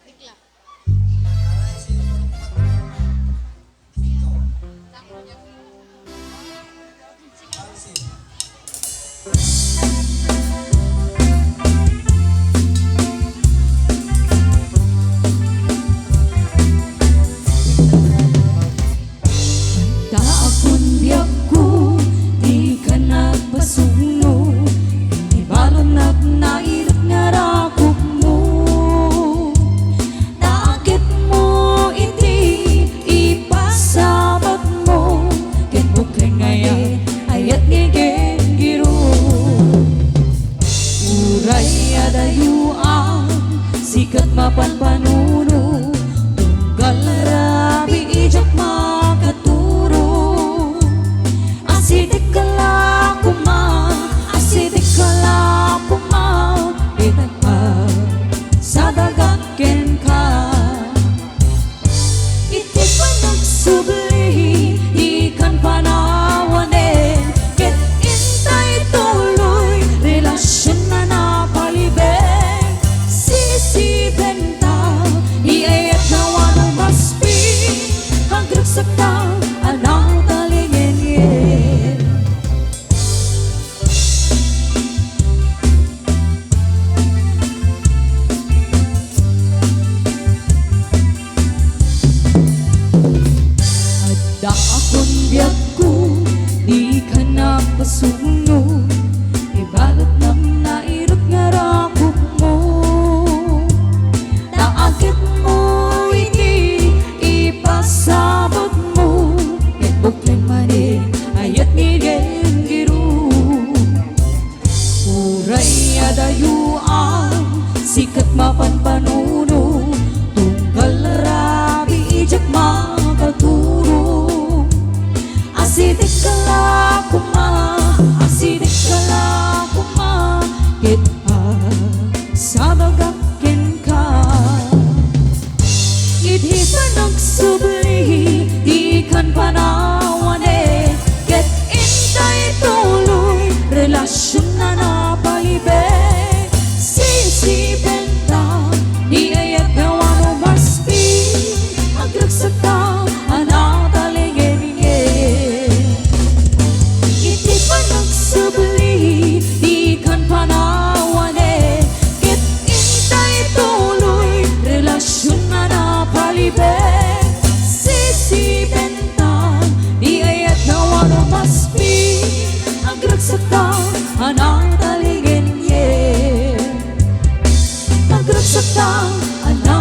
Dikla. Daakon biyak ko, di ka nagpasuno. Ibalon nairap nga rakop mo. Daagit mo, iti ipasabag mo. Kinbukling ngayon, ayat ngigingiro. Uray adayuan, sikat mapanpanuno. Tunggal rabi ijak makaturo. Asidik ka lang kuma, asidik ka lang kuma. Itan pa sa dagakin ka. Iti pa nagsubli, ikan panawanin. Ket intay tuloy, relasyon na napalibig. Sisibenta, iayat na wanang maspi. Hanggang sakta, anang talingin. Ada akong biyak ko, di ka napasuno. Ibalot ng nairot nga rakop mo. Naagit mo, hindi ipasabag mo. Itbukling manin, ayat nigeng giro. Uray adayuan, sikat mapanpanuno. Tunggal rabi ijak makaturo. Asidik ka lang kuma, asidik ka lang kuma. Kita sa dagakin ka. Hindi pa nagsubli, di kan panawanin. Ket intay tuloy, relasyon na napalibig. Sisibenta, di ayat na wano maspi. Aglagsakta, anak talingin. Iti pa nagsubli, di kan panawanin. Ket intay tuloy, relasyon na napalibig. Sisibenta, di ayat na wano maspi. Aglagsakta, anak talingin. Aglagsakta, anak